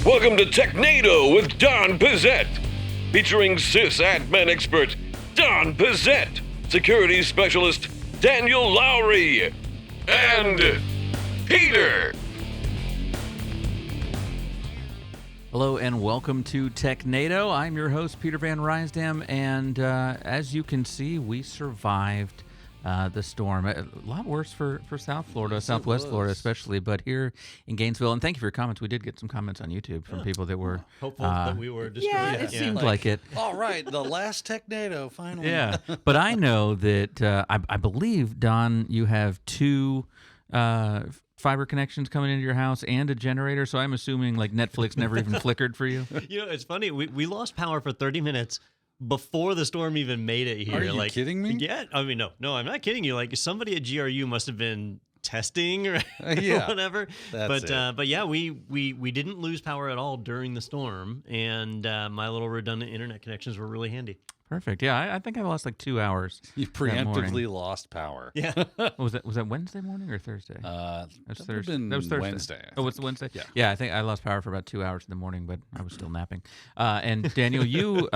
Welcome to Technado with Don Pizzette, featuring sysadmin expert Don Pizzette, security specialist Daniel Lowry, and Peter. Hello and welcome to Technado. I'm your host, Peter Van Rysdam, and as you can see, we survived the storm. A lot worse for South Florida, yes, Southwest Florida especially, but here in Gainesville. And thank you for your comments. We did get some comments on YouTube from people that were hopeful that we were destroyed. Yeah, it seemed like it. All right, the last Technado, finally. Yeah, but I know that I believe, Don, you have two fiber connections coming into your house and a generator, so I'm assuming like Netflix never even flickered for you. You know, it's funny. We lost power for 30 minutes before the storm even made it here. Are you kidding me? Yeah, I mean, no, I'm not kidding you. Like, somebody at GRU must have been testing or whatever. But yeah, we didn't lose power at all during the storm, and my little redundant internet connections were really handy. Perfect. Yeah, I think I lost like 2 hours. You preemptively lost power. Yeah. Was that Wednesday morning or Thursday? That was Thursday. Wednesday. Oh, it's Wednesday? Yeah. Yeah, I think I lost power for about 2 hours in the morning, but I was still napping. And Daniel, you,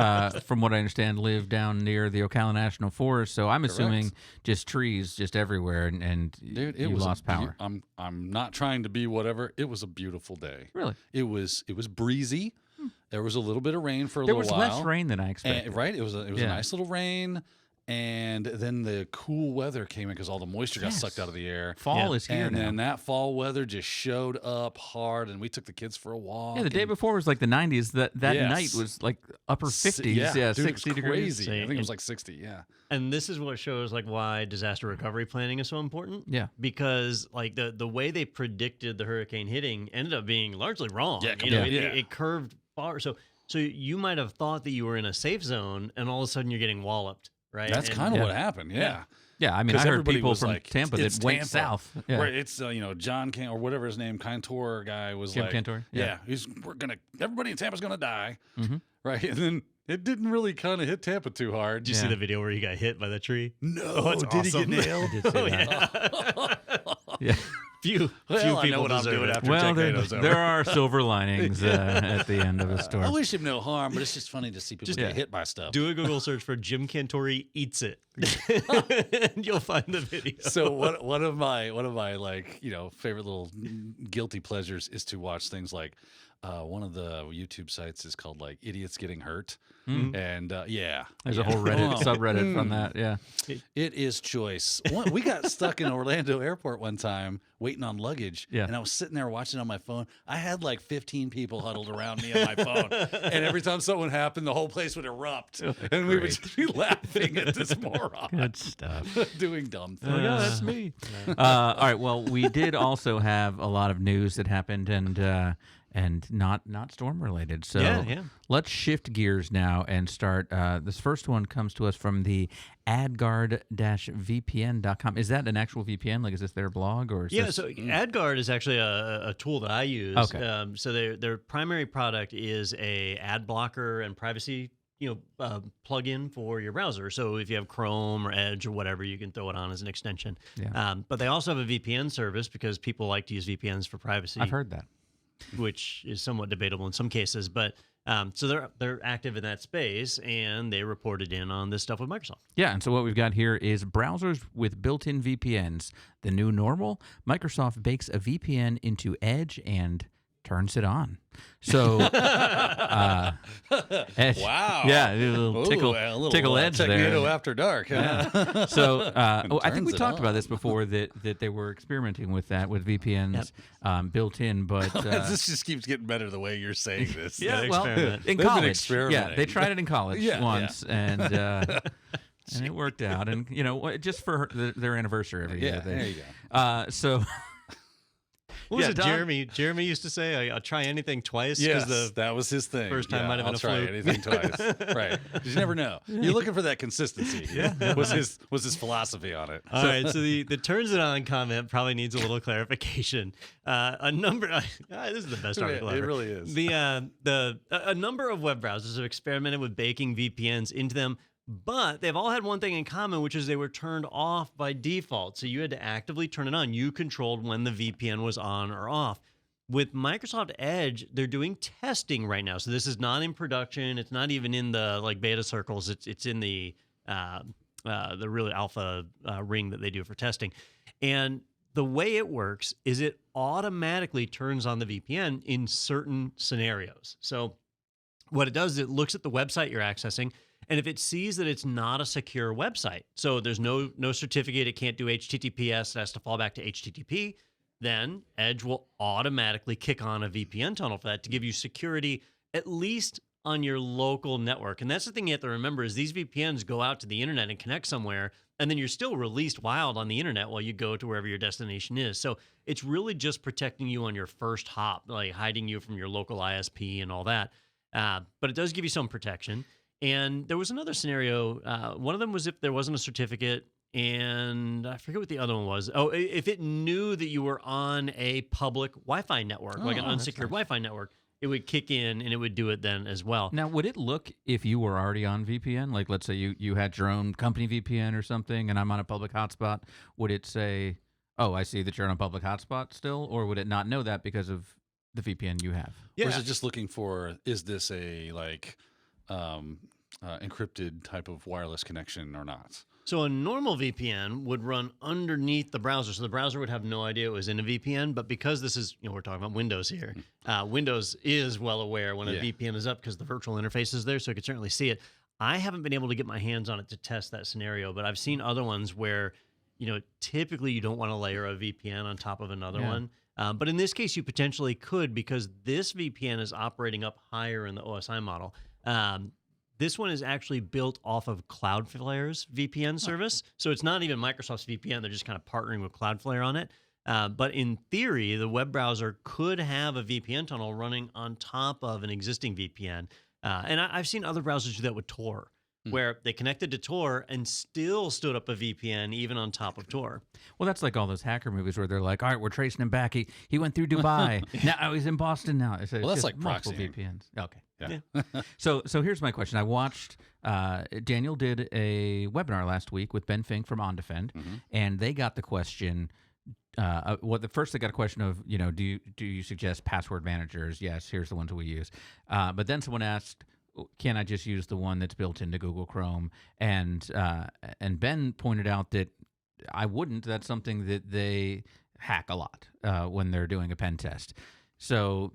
from what I understand, live down near the Ocala National Forest, so I'm assuming just trees just everywhere, and Dude, you lost power. I'm not trying to be whatever. It was a beautiful day. Really? It was breezy. There was a little bit of rain for a little while. There was less rain than I expected. Right? It was a nice little rain, and then the cool weather came in because all the moisture got sucked out of the air. Fall is here and now. then that fall weather just showed up hard, and we took the kids for a walk. Yeah, the day before was like the 90s. That night was like upper 50s. Yeah, dude, 60 degrees. Crazy. I think it was like 60, yeah. And this is what shows like why disaster recovery planning is so important. Yeah. Because like the way they predicted the hurricane hitting ended up being largely wrong. Yeah, it curved far. So you might have thought that you were in a safe zone, and all of a sudden you're getting walloped, right? That's kind of what happened, yeah. Yeah, I mean, I heard people from like, Tampa that went south. Yeah. Where it's John Can or whatever his name, Cantor guy was Jim like, Cantor? Yeah, everybody in Tampa's gonna die, right? And then it didn't really kind of hit Tampa too hard. Did you see the video where he got hit by the tree? No, did awesome. he get nailed? I did say that. Yeah. Few people I know what I'm doing after Technado's over. There are silver linings at the end of a storm. I wish him no harm, but it's just funny to see people get hit by stuff. Do a Google search for Jim Cantori eats it, and you'll find the video. So one of my like favorite little guilty pleasures is to watch things like one of the YouTube sites is called like Idiots Getting Hurt. And there's a whole Reddit subreddit from that. Yeah, it is choice. We got stuck in Orlando airport one time waiting on luggage, and I was sitting there watching on my phone. I had like 15 people huddled around me on my phone, and every time something happened, the whole place would erupt, and we would just be laughing at this moron. Good stuff. Doing dumb things. Oh, yeah, that's me. All right. Well, we did also have a lot of news that happened, and not storm related. So let's shift gears now and start. This first one comes to us from the adguard-vpn.com. Is that an actual VPN? Like, is this their blog or? So AdGuard is actually a tool that I use. Okay. So their primary product is a ad blocker and privacy plug-in for your browser. So if you have Chrome or Edge or whatever, you can throw it on as an extension. Yeah. But they also have a VPN service because people like to use VPNs for privacy. I've heard that. Which is somewhat debatable in some cases, but so they're active in that space, and they reported in on this stuff with Microsoft. Yeah, and so what we've got here is browsers with built-in VPNs. The new normal, Microsoft bakes a VPN into Edge and turns it on. So, Edge, wow. Yeah, a little tickle Edge there. Technado after dark. Huh? Yeah. So, I think we talked about this before that they were experimenting with that with VPNs built in, but this just keeps getting better the way you're saying this. Yeah, well, in college, they tried it in college once, and it worked out, and just for their anniversary every year. There you go. So. What was it Jeremy used to say? I'll try anything twice. Yes, that was his thing. First time might have been a fluke. I'll try anything twice. Right. Because you never know. You're looking for that consistency. Was his philosophy on it. All right. So the turns it on comment probably needs a little clarification. This is the best article ever. It really is. A number of web browsers have experimented with baking VPNs into them. But they've all had one thing in common, which is they were turned off by default. So you had to actively turn it on. You controlled when the VPN was on or off. With Microsoft Edge, they're doing testing right now. So this is not in production. It's not even in the like beta circles. It's in the really alpha ring that they do for testing. And the way it works is it automatically turns on the VPN in certain scenarios. So what it does is it looks at the website you're accessing, and if it sees that it's not a secure website, so there's no certificate, it can't do HTTPS, it has to fall back to HTTP, then Edge will automatically kick on a VPN tunnel for that to give you security, at least on your local network. And that's the thing you have to remember is these VPNs go out to the internet and connect somewhere, and then you're still released wild on the internet while you go to wherever your destination is. So it's really just protecting you on your first hop, like hiding you from your local ISP and all that. But it does give you some protection. And there was another scenario. One of them was if there wasn't a certificate, and I forget what the other one was. Oh, if it knew that you were on a public Wi-Fi network, like an unsecured Wi-Fi network, it would kick in and it would do it then as well. Now, would it look if you were already on VPN? Like, let's say you had your own company VPN or something, and I'm on a public hotspot. Would it say, oh, I see that you're on a public hotspot still? Or would it not know that because of the VPN you have? Yeah. Or is it just looking for, is this a like encrypted type of wireless connection or not? So a normal VPN would run underneath the browser. So the browser would have no idea it was in a VPN. But because this is, we're talking about Windows here, Windows is well aware when a VPN is up because the virtual interface is there. So it can certainly see it. I haven't been able to get my hands on it to test that scenario, but I've seen other ones where, typically you don't want to layer a VPN on top of another one. But in this case, you potentially could because this VPN is operating up higher in the OSI model. This one is actually built off of Cloudflare's VPN service. So it's not even Microsoft's VPN. They're just kind of partnering with Cloudflare on it. But in theory, the web browser could have a VPN tunnel running on top of an existing VPN. And I've seen other browsers do that with Tor, where they connected to Tor and still stood up a VPN even on top of Tor. Well, that's like all those hacker movies where they're like, all right, we're tracing him back. He went through Dubai. Now he's in Boston now. So well, that's like multiple proxying. VPNs. Okay. Yeah. So here's my question. I watched, Daniel did a webinar last week with Ben Fink from OnDefend, and they got the question, first they got a question of, do you suggest password managers? Yes, here's the ones that we use. But then someone asked, can I just use the one that's built into Google Chrome? And Ben pointed out that I wouldn't. That's something that they hack a lot when they're doing a pen test. So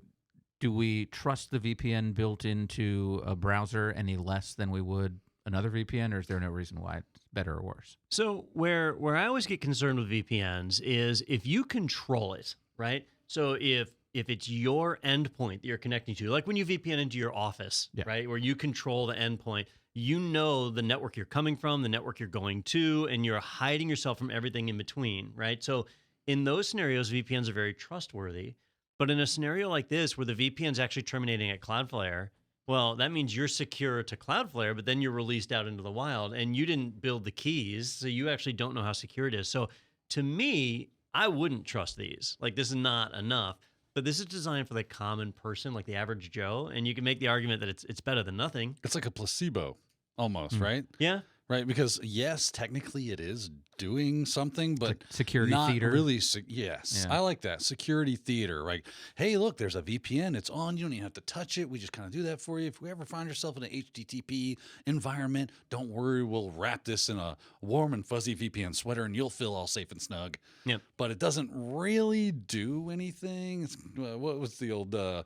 do we trust the VPN built into a browser any less than we would another VPN, or is there no reason why it's better or worse? So where I always get concerned with VPNs is if you control it, right? So if it's your endpoint that you're connecting to, like when you VPN into your office, right, where you control the endpoint, you know the network you're coming from, the network you're going to, and you're hiding yourself from everything in between, right? So in those scenarios, VPNs are very trustworthy. But in a scenario like this, where the VPN's actually terminating at Cloudflare, well, that means you're secure to Cloudflare, but then you're released out into the wild, and you didn't build the keys, so you actually don't know how secure it is. So to me, I wouldn't trust these. Like, this is not enough. But this is designed for the common person, like the average Joe, and you can make the argument that it's better than nothing. It's like a placebo, almost, right? Yeah. Right, because yes, technically it is doing something, but like security not theater. Really, yes, I like that security theater. Like, hey, look, there's a VPN. It's on. You don't even have to touch it. We just kind of do that for you. If you ever find yourself in an HTTP environment, don't worry. We'll wrap this in a warm and fuzzy VPN sweater, and you'll feel all safe and snug. Yeah. But it doesn't really do anything. It's, what was the old the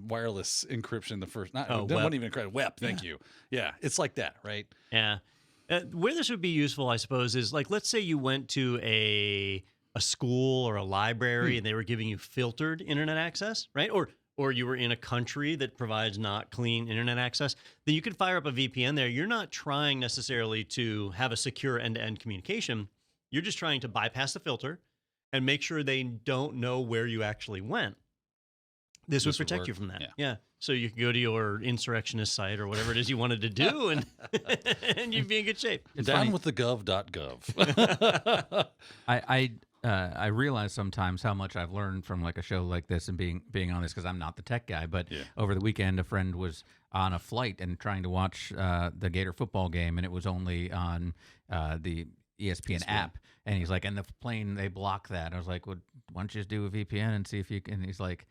wireless encryption? The first, wasn't even encrypted. WEP. Thank you. Yeah, it's like that, right? Yeah. Where this would be useful, I suppose, is like, let's say you went to a school or a library and they were giving you filtered internet access, right? Or you were in a country that provides not clean internet access, then you could fire up a VPN there. You're not trying necessarily to have a secure end-to-end communication. You're just trying to bypass the filter and make sure they don't know where you actually went. This would protect you from that. Yeah. So you can go to your insurrectionist site or whatever it is you wanted to do, and and you'd be in good shape. It's down with the gov.gov. I realize sometimes how much I've learned from like a show like this and being on this, because I'm not the tech guy. But over the weekend, a friend was on a flight and trying to watch the Gator football game, and it was only on the ESPN app. And he's like, and the plane, they block that. I was like, well, why don't you just do a VPN and see if you can? And he's like,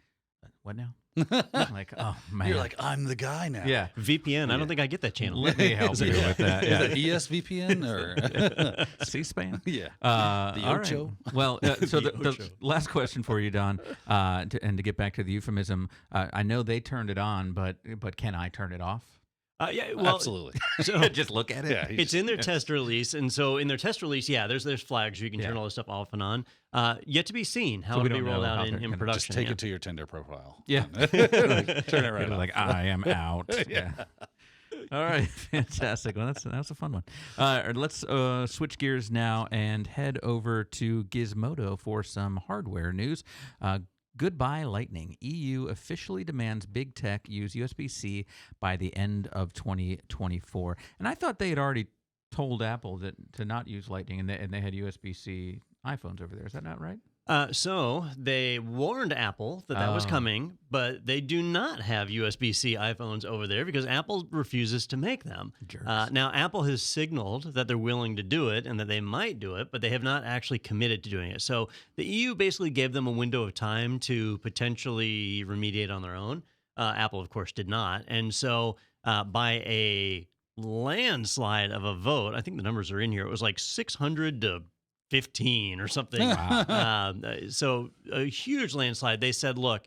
what now? I'm like, oh, man. You're like, I'm the guy now. Yeah. VPN. I don't think I get that channel. Let me help you with that. Is that ESVPN or C-SPAN? Yeah. The Ocho. Right. Well, so the last question for you, Don, and to get back to the euphemism, I know they turned it on, but can I turn it off? Yeah, well, absolutely. So just look at it. Yeah, it's in their test release, and so in their test release, there's flags you can turn all this stuff off and on. Yet to be seen how it'll be rolled out in production. Just take it to your Tinder profile. Yeah, turn it right on. Like I am out. Yeah. All right, fantastic. Well, that's a fun one. Let's switch gears now and head over to Gizmodo for some hardware news. Goodbye, Lightning. EU officially demands big tech use USB-C by the end of 2024. And I thought they had already told Apple to not use Lightning, and they had USB-C iPhones over there. Is that not right? So they warned Apple that was coming, but they do not have USB-C iPhones over there because Apple refuses to make them. Now, Apple has signaled that they're willing to do it and that they might do it, but they have not actually committed to doing it. So the EU basically gave them a window of time to potentially remediate on their own. Apple, of course, did not. And so by a landslide of a vote, I think the numbers are in here, it was like 600 to 15 or something. Wow. So a huge landslide. They said, look,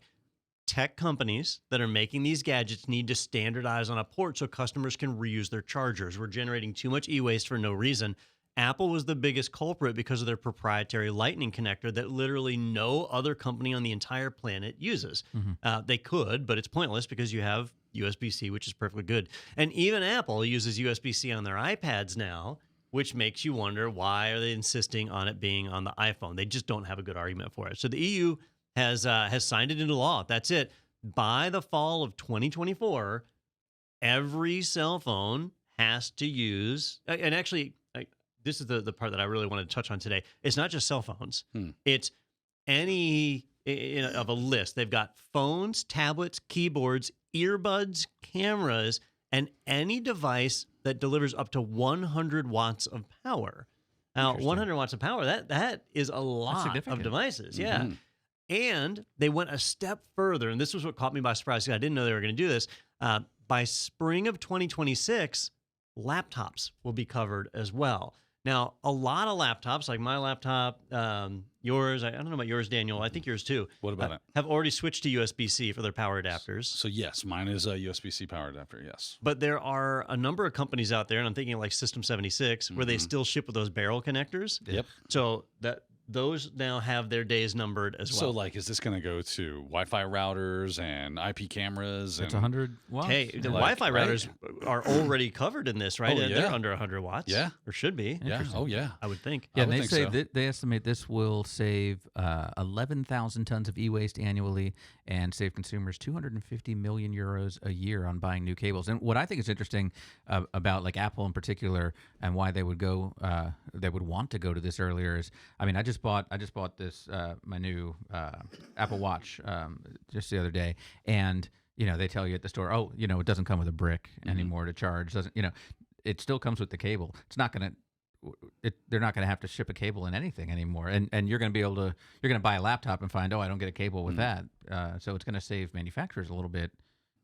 tech companies that are making these gadgets need to standardize on a port so customers can reuse their chargers. We're generating too much e-waste for no reason. Apple was the biggest culprit because of their proprietary Lightning connector that literally no other company on the entire planet uses. They could, but it's pointless because you have USB-C, which is perfectly good. And even Apple uses USB-C on their iPads now, which makes you wonder, why are they insisting on it being on the iPhone? They just don't have a good argument for it. So the EU has signed it into law. That's it. By the fall of 2024, every cell phone has to use, and actually, this is the part that I really wanted to touch on today. It's not just cell phones. It's any of a list. They've got phones, tablets, keyboards, earbuds, cameras, and any device that delivers up to 100 watts of power. Now, 100 watts of power, that is a lot of devices. Yeah. And they went a step further, and this was what caught me by surprise. I didn't know they were going to do this. By spring of 2026, laptops will be covered as well. Now, a lot of laptops, like my laptop, yours, I don't know about yours, Daniel. I think yours too. What about it? Have already switched to USB-C for their power adapters. So yes, mine is a USB-C power adapter, yes. But there are a number of companies out there, and I'm thinking like System 76, where they still ship with those barrel connectors. Yep. So those now have their days numbered as well. So, like, is this going to go to Wi-Fi routers and IP cameras? It's 100 watts. Hey, the Wi-Fi routers are already covered in this, right? Oh, yeah. They're under 100 watts. Yeah. Or should be. Yeah. Oh, yeah. I would think. Yeah, and would they think say so. that they estimate this will save 11,000 tons of e-waste annually and save consumers 250 million euros a year on buying new cables. And what I think is interesting about like Apple in particular and why they would go, they would want to go to this earlier is, I mean, I just bought this my new Apple Watch just the other day, and they tell you at the store, oh, it doesn't come with a brick anymore to charge. Doesn't it still comes with the cable. It's not going to. They're not going to have to ship a cable in anything anymore, and you're going to be able to. You're going to buy a laptop and find, oh, I don't get a cable with that. So it's going to save manufacturers a little bit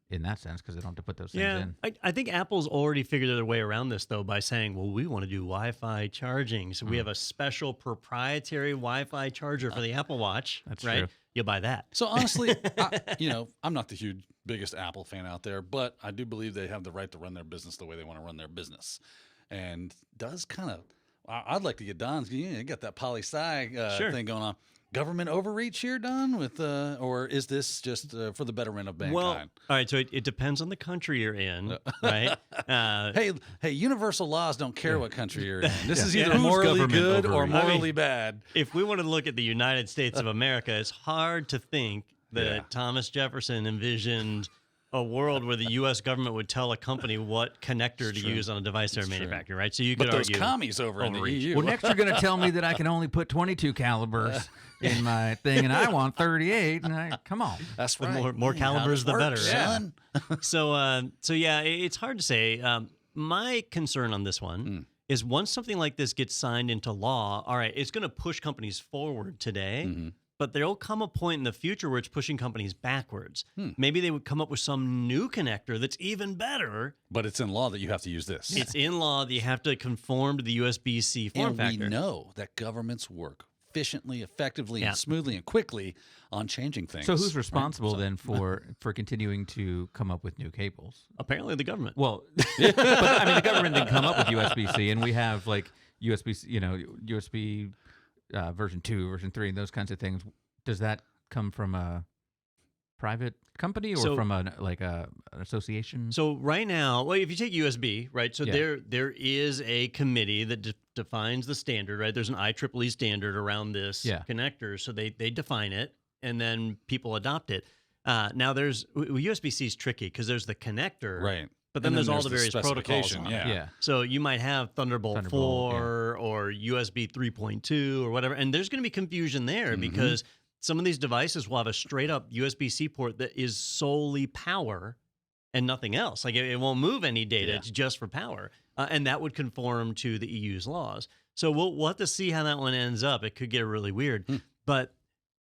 in that sense because they don't have to put those things in. I think Apple's already figured their way around this though by saying, well, we want to do Wi-Fi charging, so we have a special proprietary Wi-Fi charger for the Apple Watch. That's right. true. You'll buy that. So honestly, I'm not the biggest Apple fan out there, but I do believe they have the right to run their business the way they want to run their business. And does kind of, I'd like to get Don's, you got that poli-sci thing going on. Government overreach here, Don, with or is this just for the betterment of mankind? Well, all right, so it depends on the country you're in, right? Hey, universal laws don't care what country you're in. This is either morally good or morally bad. If we want to look at the United States of America, it's hard to think that Thomas Jefferson envisioned a world where the U.S. government would tell a company what connector to use on a device they're manufacturing, right? So you could those argue commies over in the EU. Well, next you're going to tell me that I can only put 22 calibers in my thing, and I want 38. And come on, that's the right. more calibers, the better. Son. So yeah, it's hard to say. My concern on this one is once something like this gets signed into law, all right, it's going to push companies forward today, but there'll come a point in the future where it's pushing companies backwards. Maybe they would come up with some new connector that's even better. But it's in law that you have to use this. It's in law that you have to conform to the USB-C form factor. We know that governments work efficiently, effectively, and smoothly and quickly on changing things. So who's responsible then for continuing to come up with new cables? Apparently the government. Well, but I mean, the government didn't come up with USB-C, and we have like USB version 2, version 3, and those kinds of things. Does that come from a private company or from an association? So right now, well, if you take USB, right? So there is a committee that defines the standard, right? There's an IEEE standard around this connector, so they define it, and then people adopt it. Now USB-C is tricky because there's the connector, right? But then there's all the various protocols on it. Yeah. So you might have Thunderbolt 4 or USB 3.2 or whatever, and there's going to be confusion there because some of these devices will have a straight-up USB-C port that is solely power and nothing else. Like it won't move any data; it's just for power, and that would conform to the EU's laws. So we'll have to see how that one ends up. It could get really weird, but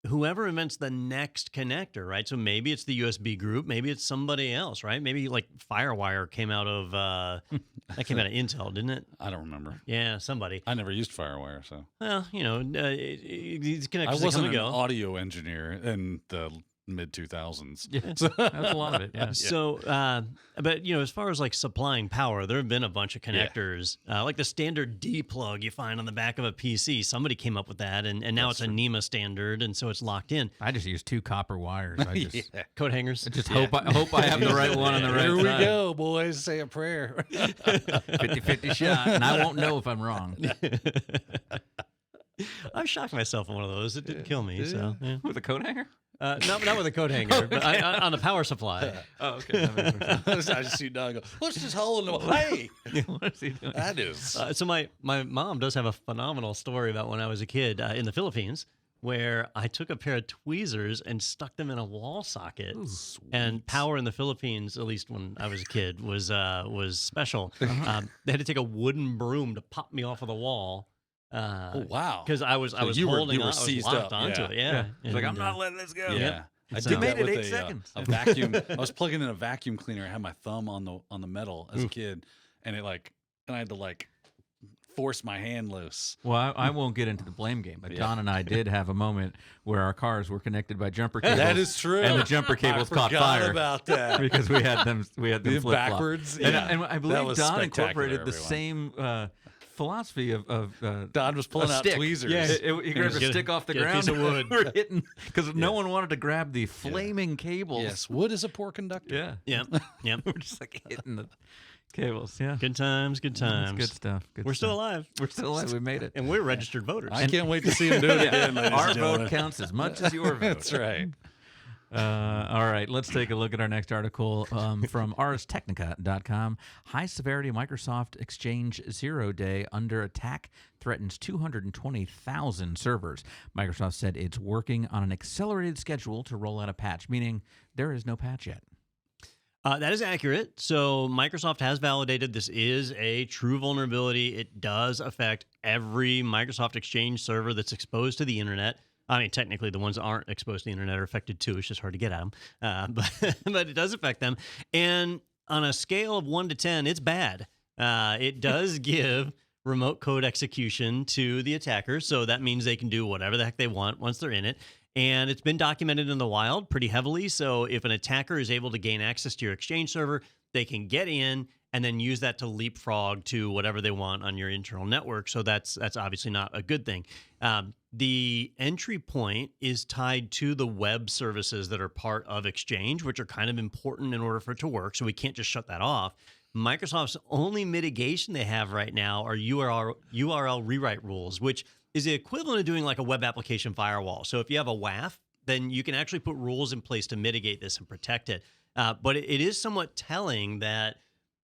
whoever invents the next connector, right? So maybe it's the USB group, maybe it's somebody else, right? Maybe like FireWire came out of that came out of Intel, didn't it? I don't remember. Yeah, somebody. I never used FireWire, so. Well, these connectors I wasn't come and an go. audio engineer in the mid-2000s. Yeah, so, that's a lot of it. Yeah. So, but as far as like supplying power, there have been a bunch of connectors, like the standard D plug you find on the back of a PC. Somebody came up with that, and now it's a NEMA standard, and so it's locked in. I just use 2 copper wires. I just Coat hangers. I just hope I have the right one on the right Here side. we go, boys. Say a prayer. 50-50 shot, and I won't know if I'm wrong. I've shocked myself on one of those. It didn't kill me. So With a coat hanger? not with a coat hanger, but on a power supply. Oh, okay. I just see Don go, what's this hole in the wall? Hey! What is he doing? That is. So my mom does have a phenomenal story about when I was a kid in the Philippines, where I took a pair of tweezers and stuck them in a wall socket. Ooh, and power in the Philippines, at least when I was a kid, was special. They had to take a wooden broom to pop me off of the wall. Oh wow! Because I was holding on, I was locked onto it. Yeah, It's like I'm not letting this go. Yeah. I did made it 8 seconds. A vacuum. I was plugging in a vacuum cleaner. I had my thumb on the metal as a kid, and I had to force my hand loose. Well, I won't get into the blame game, but Don and I did have a moment where our cars were connected by jumper cables. That is true. And the jumper cables caught fire. About that because we had them flip backwards. Yeah. And I believe Don incorporated the same philosophy of Don was pulling out tweezers. Yeah, he grabbed a stick off the ground. Piece of wood. We're hitting because no one wanted to grab the flaming cables. Yes, wood is a poor conductor. Yeah. We're just hitting the cables. Yeah, good times. Good stuff. We're still alive. We're still alive. We made it, and we're registered voters. I can't wait to see him do it again. Our vote counts as much as your vote. That's right. All right, let's take a look at our next article from arstechnica.com. High-severity Microsoft Exchange 0-day under attack threatens 220,000 servers. Microsoft said it's working on an accelerated schedule to roll out a patch, meaning there is no patch yet. That is accurate. So Microsoft has validated this is a true vulnerability. It does affect every Microsoft Exchange server that's exposed to the internet. I mean, technically, the ones that aren't exposed to the internet are affected too. It's just hard to get at them. But it does affect them. And on a scale of 1 to 10, it's bad. It does give remote code execution to the attackers. So that means they can do whatever the heck they want once they're in it. And it's been documented in the wild pretty heavily. So if an attacker is able to gain access to your Exchange server, they can get in and then use that to leapfrog to whatever they want on your internal network. So that's obviously not a good thing. The entry point is tied to the web services that are part of Exchange, which are kind of important in order for it to work. So we can't just shut that off. Microsoft's only mitigation they have right now are URL rewrite rules, which is the equivalent of doing like a web application firewall. So if you have a WAF, then you can actually put rules in place to mitigate this and protect it. But it is somewhat telling that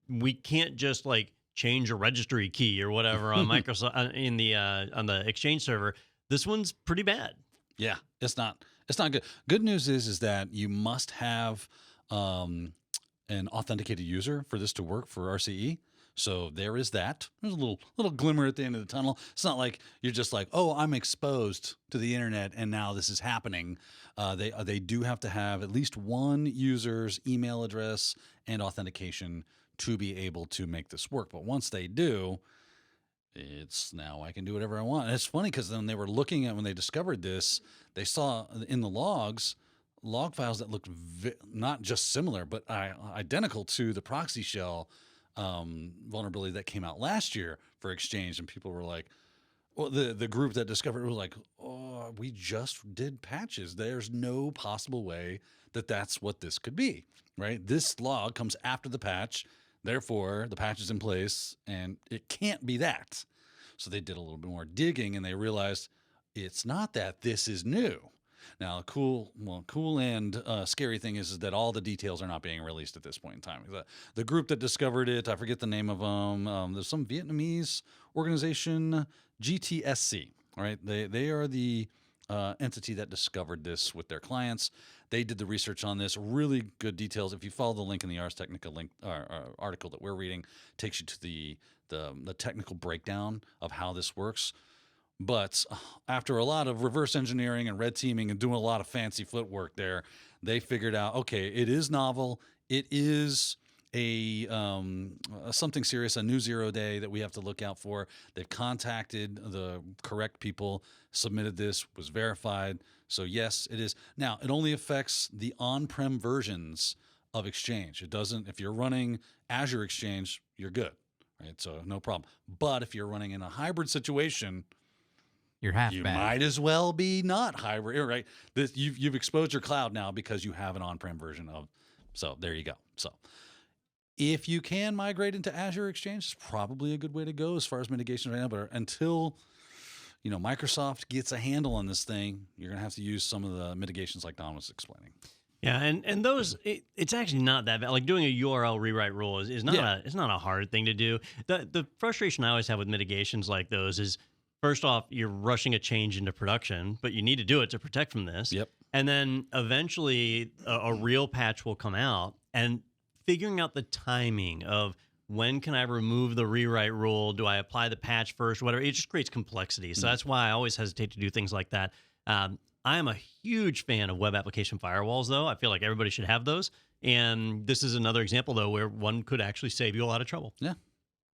we can't just change a registry key or whatever on Microsoft on the Exchange server. This one's pretty bad. Yeah, it's not good. Good news is that you must have an authenticated user for this to work for RCE. So there is that. There's a little glimmer at the end of the tunnel. It's not like you're just like, oh, I'm exposed to the internet and now this is happening. They do have to have at least one user's email address and authentication to be able to make this work. But once they do, it's now I can do whatever I want. And it's funny because then they were looking at when they discovered this, they saw in the logs log files that looked not just similar, but identical to the proxy shell vulnerability that came out last year for Exchange. And people were like, well, the group that discovered it was like, oh, we just did patches. There's no possible way that that's what this could be, right? This log comes after the patch. Therefore, the patch is in place, and it can't be that. So they did a little bit more digging, and they realized it's not that. This is new. Now, cool and scary thing is that all the details are not being released at this point in time. The group that discovered it, I forget the name of them. There's some Vietnamese organization, GTSC. Right? They are the entity that discovered this with their clients. They did the research on this, really good details. If you follow the link in the Ars Technica link article that we're reading, takes you to the technical breakdown of how this works. But after a lot of reverse engineering and red teaming and doing a lot of fancy footwork there, they figured out, okay, it is novel. It is a something serious, a new 0-day that we have to look out for. They've contacted the correct people, submitted this, was verified. So yes, it is. Now, it only affects the on-prem versions of Exchange. It doesn't, if you're running Azure Exchange, you're good, right? So no problem. But if you're running in a hybrid situation, you're half you bad. might as well be not hybrid, right? You've exposed your cloud now because you have an on-prem version of. So there you go. So if you can migrate into Azure Exchange, it's probably a good way to go as far as mitigation right now. But until Microsoft gets a handle on this thing, you're going to have to use some of the mitigations like Don was explaining. Yeah, and those it's actually not that bad. Like doing a URL rewrite rule is not it's not a hard thing to do. The frustration I always have with mitigations like those is, first off, you're rushing a change into production, but you need to do it to protect from this. Yep. And then eventually a real patch will come out, and figuring out the timing of when can I remove the rewrite rule? Do I apply the patch first? Whatever. It just creates complexity. So that's why I always hesitate to do things like that. I am a huge fan of web application firewalls, though. I feel like everybody should have those. And this is another example, though, where one could actually save you a lot of trouble. Yeah.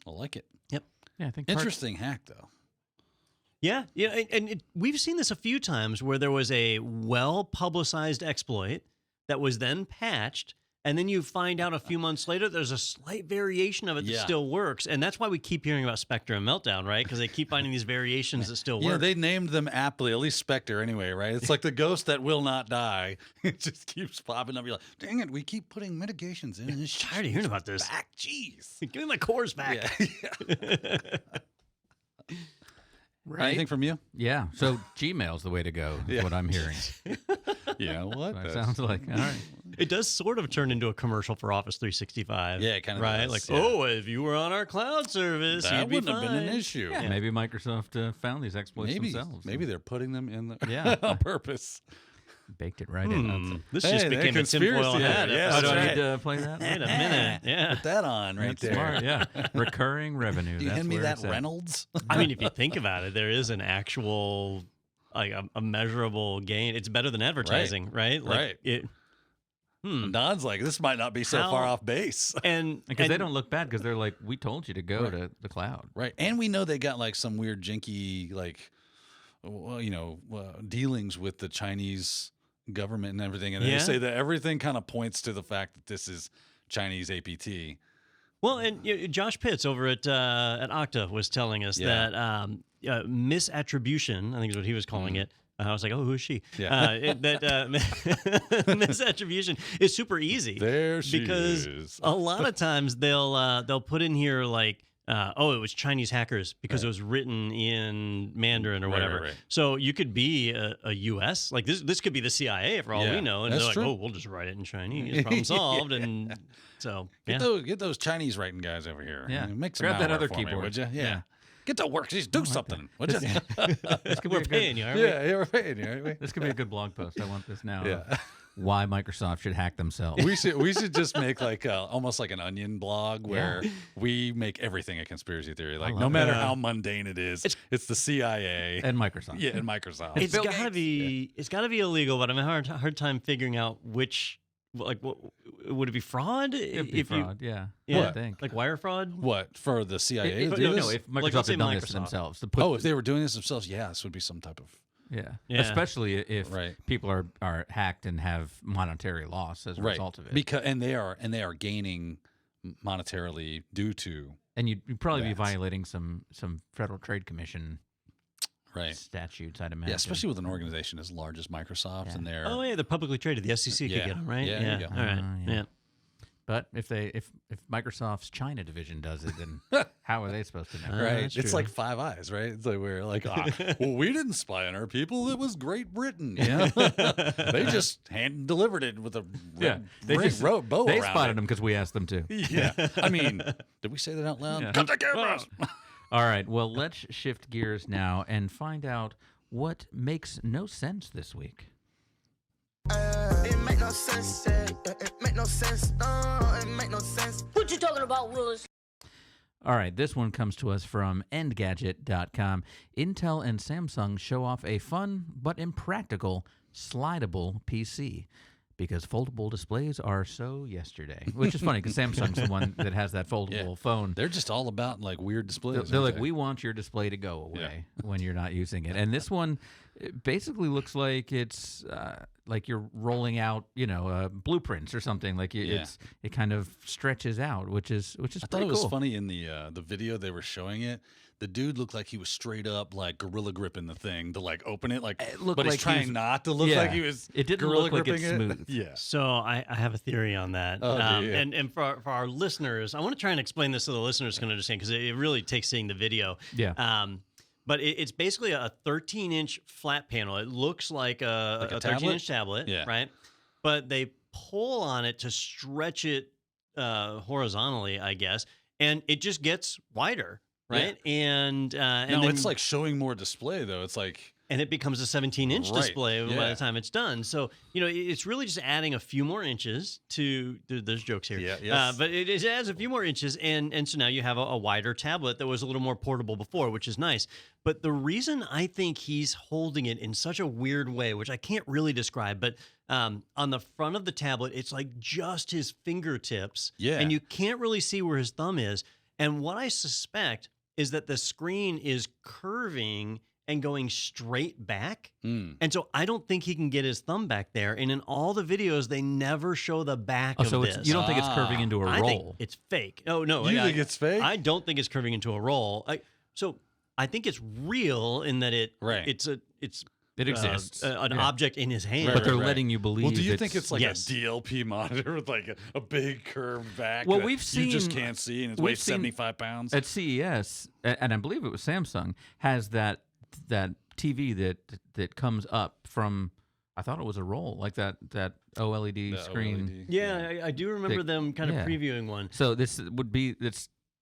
I like it. Yep. Yeah, I think interesting hack, though. Yeah, and we've seen this a few times where there was a well-publicized exploit that was then patched, and then you find out a few months later there's a slight variation of it that still works, and that's why we keep hearing about Spectre and Meltdown, right? Because they keep finding these variations that still work. Yeah, they named them aptly, at least Spectre anyway, right? It's like the ghost that will not die. It just keeps popping up. You're like, dang it, we keep putting mitigations in. I'm tired of hearing about this. Back, jeez. Give me my cores back. Yeah. Right. Anything from you? Yeah. So Gmail's the way to go, is what I'm hearing. Yeah, what? That sounds like, all right. It does sort of turn into a commercial for Office 365. Yeah, it kind of right? does. Like, oh, if you were on our cloud service, that you'd be wouldn't have been an fine. issue. Yeah, maybe Microsoft found these exploits themselves. Maybe they're putting them in on purpose. Baked it right in. This just became a tinfoil hat. Yeah, Do I right. need to play that? Wait a minute. Yeah. Put that on right That's there. smart, yeah. Recurring revenue. Do you That's hand me where that it's at. Reynolds? I mean, if you think about it, there is an actual, like a measurable gain. It's better than advertising, right? Like Right. And Don's like, this might not be so far off base. And Because they don't look bad because they're like, we told you to go to the cloud. Right. And we know they got like some weird jinky, dealings with the Chinese government and everything. And they say that everything kind of points to the fact that this is Chinese APT. Well, and Josh Pitts over at Okta was telling us that misattribution, I think is what he was calling it. I was like, oh, who is she? Yeah. Misattribution is super easy. There she because is. a lot of times they'll put in here like, it was Chinese hackers because it was written in Mandarin or whatever. Right. So you could be a U.S. like this could be the CIA for all we know, and that's they're like, true. oh, we'll just write it in Chinese, problem solved. And so Get those Chinese writing guys over here. Yeah. Make some Grab that malware other for me, keyboard. would you? Yeah. Get to work. Just do something. Would you? we're paying you, aren't we? Yeah, we're paying you, aren't we? This could be a good blog post. I want this now. Yeah. why Microsoft should hack themselves. We should just make like almost like an Onion blog where we make everything a conspiracy theory. Like no matter how mundane it is, it's the CIA and Microsoft. Yeah, and Microsoft. It's gotta be illegal, but I'm having a hard time figuring out which. Like, what would it be fraud? It'd be fraud, yeah. Yeah, I think. like wire fraud. What for the CIA? No, if Microsoft had done this themselves. If they were doing this themselves, this would be some type of especially if people are hacked and have monetary loss as a result of it. Because they are gaining monetarily due to. And you'd probably be violating some Federal Trade Commission statutes, I'd imagine. Yeah, especially with an organization as large as Microsoft and they're they're publicly traded. The SEC could get them, right? Yeah, there you go. All right. Yeah. But if Microsoft's China division does it, then how are they supposed to know? Right. It's like Five Eyes, right? It's like we're like, well, we didn't spy on our people. It was Great Britain. Yeah. They just hand delivered it with a bow around They spotted them because we asked them to. Yeah. I mean, did we say that out loud? Yeah. Cut the cameras. All right. Well, let's shift gears now and find out what makes no sense this week. It make no sense. It make no sense. No, it make no sense. What you talking about, Willis? All right, this one comes to us from Engadget.com. Intel and Samsung show off a fun but impractical slidable PC because foldable displays are so yesterday. Which is funny because Samsung's the one that has that foldable phone. They're just all about like weird displays. They're like, we want your display to go away when you're not using it. And this one basically looks like it's like you're rolling out, blueprints or something. Like it kind of stretches out, which is I thought it was funny in the video they were showing it. The dude looked like he was straight up like gorilla gripping the thing to like open it, but he's trying not to look like he was. It didn't gorilla look like gripping it's smooth. Yeah. So I have a theory on that. And for our listeners, I want to try and explain this so the listeners can understand because it really takes seeing the video. Yeah. But it's basically a 13-inch flat panel. It looks like a 13-inch tablet, right? But they pull on it to stretch it horizontally, I guess, and it just gets wider. Right. Yeah. And then, it's like showing more display though. It's like, and it becomes a 17-inch display by the time it's done. So, it's really just adding a few more inches to, there's jokes here. Yeah, yes. But it adds a few more inches. And so now you have a wider tablet that was a little more portable before, which is nice. But the reason I think he's holding it in such a weird way, which I can't really describe, but on the front of the tablet, it's like just his fingertips. Yeah. And you can't really see where his thumb is. And what I suspect is that the screen is curving and going straight back. And so I don't think he can get his thumb back there. And in all the videos, they never show the back of this. You don't think it's curving into a roll? I think it's fake. Oh, no. You think it's fake? I don't think it's curving into a roll. So I think it's real in that it exists. An object in his hand. But they're letting you believe. Well, do you think it's like a DLP monitor with like a big curved back? Well, you just can't see, and it weighs 75 pounds. At CES, and I believe it was Samsung, has that TV that comes up from. I thought it was a roll, like that OLED screen. OLED. Yeah, I do remember them kind of previewing one. So this would be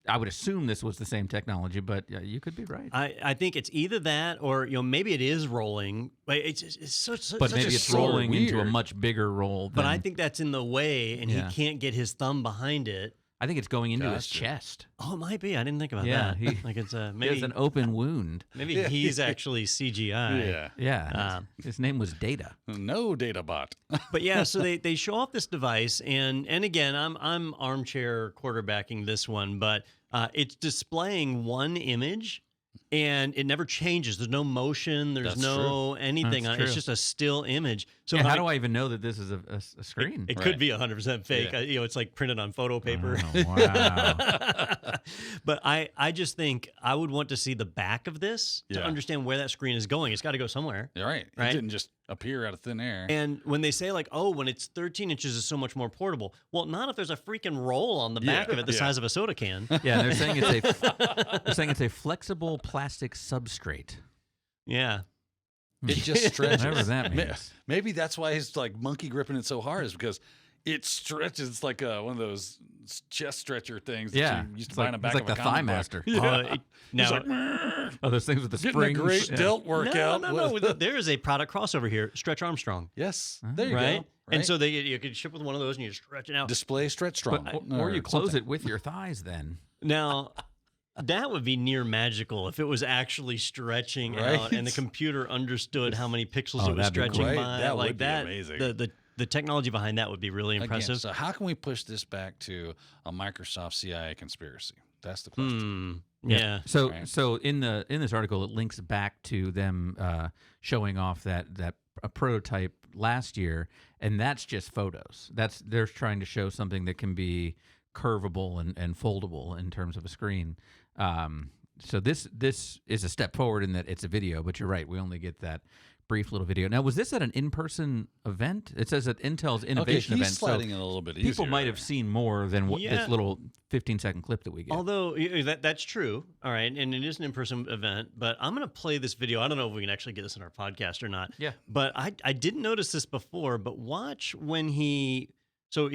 I would assume this was the same technology, but you could be right. I think it's either that or maybe it is rolling. It's such but maybe it's rolling weird. into a much bigger roll. But I think that's in the way, and he can't get his thumb behind it. I think it's going into his chest. Oh, it might be. I didn't think about that. Like it's maybe it's an open wound. Maybe he's actually CGI. Yeah. His name was Data. No Data bot. But yeah, so they show off this device, and again, I'm armchair quarterbacking this one, but it's displaying one image. And it never changes. There's no motion. There's no anything on it. It's just a still image. So how do I even know that this is a screen? It could be 100% fake. Yeah. It's like printed on photo paper. Oh, wow. But I just think I would want to see the back of this to understand where that screen is going. It's got to go somewhere. You're right. It didn't just appear out of thin air. And when they say like, when it's 13 inches is so much more portable. Well, not if there's a freaking roll on the back of it the size of a soda can. Yeah, they're saying it's a flexible plastic substrate. Yeah. It just stretches. Whatever that means. Maybe that's why he's like monkey gripping it so hard, is because it stretches. It's like one of those chest stretcher things that you used to find on the back of a Thigh Master. Those things with the springs. Getting a great delt workout. No. There is a product crossover here. Stretch Armstrong. Yes. There you go. Right? And so you could ship with one of those and you stretch it out. Display stretch strong. Or you close it with your thighs then. Now, that would be near magical if it was actually stretching out and the computer understood how many pixels it was stretching by. That would be amazing. The technology behind that would be really impressive. Again, so how can we push this back to a Microsoft CIA conspiracy? That's the question. Yeah. So in this article, it links back to them showing off that a prototype last year, and that's just photos. They're trying to show something that can be curvable and foldable in terms of a screen. So this is a step forward in that it's a video, but you're right, we only get that brief little video. Now, was this at an in-person event? It says at Intel's innovation event. Sliding it a little bit easier. People might have seen more than this little 15-second clip that we get. Although that's true, all right, and it is an in-person event. But I'm going to play this video. I don't know if we can actually get this in our podcast or not. Yeah. But I didn't notice this before. But watch when he does